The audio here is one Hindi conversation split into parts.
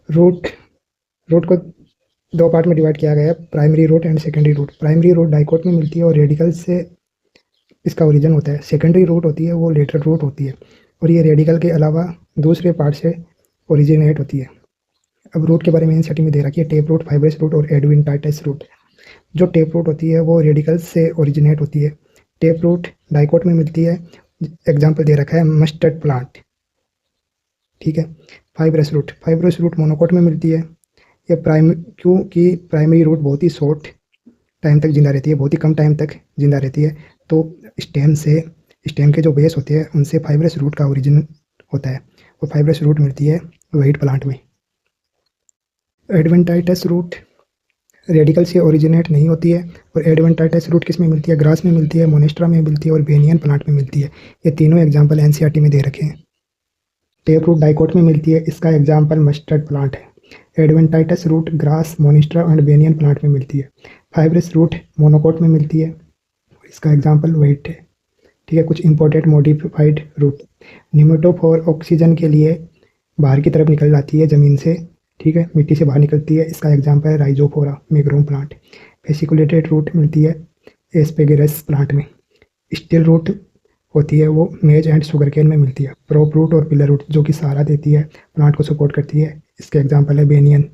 रूट रूट को दो पार्ट में डिवाइड किया गया है, primary root and secondary root. Primary root dicot में मिलती है और रेडिकल से इसका ओरिजिन होता है। सेकेंडरी रूट होती है वो लेटरल रूट होती है और ये रेडिकल के अलावा दूसरे पार्ट से ओरिजिनेट होती है। अब रूट के बारे में एनसीईआरटी में दे रखी है, टेप रूट, फाइब्रस रूट और एडवेंटाइटिस रूट। जो टेप रूट होती है वो रेडिकल से ओरिजिनेट होती है। टेप रूट डाइकोट में मिलती है, एग्जाम्पल दे रखा है मस्टर्ड प्लांट, ठीक है। फाइब्रस रूट मोनोकोट में मिलती है। ये क्योंकि प्राइमरी रूट बहुत ही शॉर्ट टाइम तक जिंदा रहती है, बहुत ही कम टाइम तक जिंदा रहती है, तो स्टेम के जो बेस होते हैं उनसे फाइब्रस रूट का ओरिजिन होता है और फाइब्रस रूट मिलती है वाइट प्लांट में। एडवेंटाइटिस रूट रेडिकल से ओरिजिनेट नहीं होती है और एडवेंटाइटिस रूट किस में मिलती है? ग्रास में मिलती है, मोनेस्ट्रा में मिलती है और बेनियन प्लांट में मिलती है। ये तीनों एग्जाम्पल एनसीईआरटी में दे रखे हैं। टेप रूट डाइकोट में मिलती है, इसका एग्जाम्पल मस्टर्ड प्लांट है। Adventitious root grass, monstera and banyan plant में मिलती है। फाइब्रस रूट मोनोकोट में मिलती है, इसका एग्जाम्पल वाइट है, ठीक है। कुछ important modified root, pneumatophore oxygen के लिए बाहर की तरफ निकल जाती है ज़मीन से, ठीक है, मिट्टी से बाहर निकलती है, इसका एग्जाम्पल है राइजोफोरा मेग्रोम प्लांट। फेसिकुलेटेड रूट मिलती है एस्पेगेरस प्लांट में। स्टिल रूट होती है वो मेज एंड शुगर केन में मिलती है। प्रॉप रूट और पिलर रूट जो कि सहारा देती है, प्लांट को सपोर्ट करती है, इसके एग्जाम्पल है बेनियन।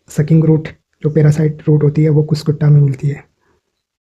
सकिंग रूट जो पैरासाइट रूट होती है वो कुस्कुट्टा में मिलती है।